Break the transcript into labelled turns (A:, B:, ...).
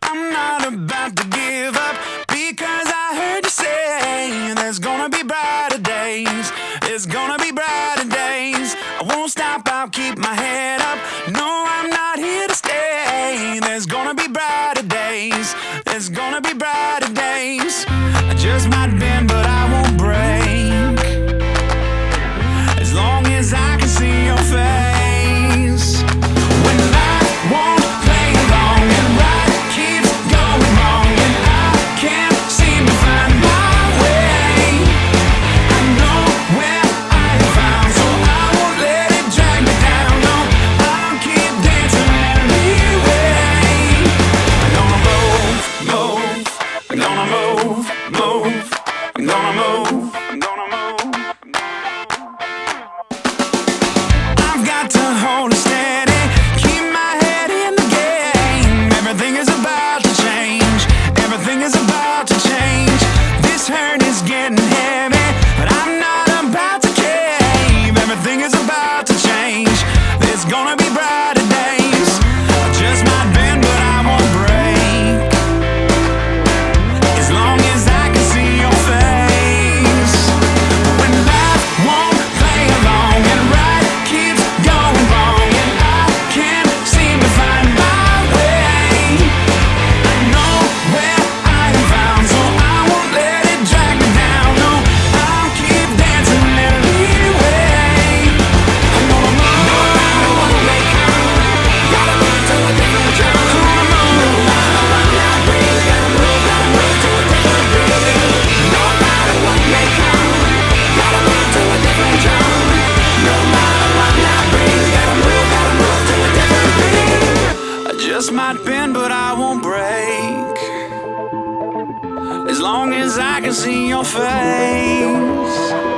A: I'm not about to give up, because I heard you say there's gonna be brighter days. There's gonna be brighter days. I won't stop, I'll keep my head up. No, I'm not here to stay. There's gonna be brighter days. There's gonna be brighter days. I just might bend, but I won't break, as long as I can see your face. When life won't play along and right keeps going wrong, and I can't seem to find my way, I know where I am found, so I won't let it drag me down. No, I'll keep dancing anyway. I'm gonna move, move. I'm gonna move, move. I'm gonna move. I'm gonna move. I've got to hold it steady, keep my head in the game. Everything is about to change. Everything is about to change. This hurt is getting heavy, but I'm not about to cave. Everything is about to change. There's gonna be brighter days. I just might bend, but I won't break, as long as I can see your face. When life won't play along and right keeps going wrong, and I can't seem to find my way, I know where I am found, so I won't let it drag me down. No, I'll keep dancing anyway. I'm gonna move, no matter what may come. Gotta move to a different drum. Gonna move, no matter what now brings. Gotta move to a different beat. No matter what may come. Gotta move to a different drum. No matter what now brings. Gotta move to a different beat. I just might bend, but I won't break, as long as I can see your face.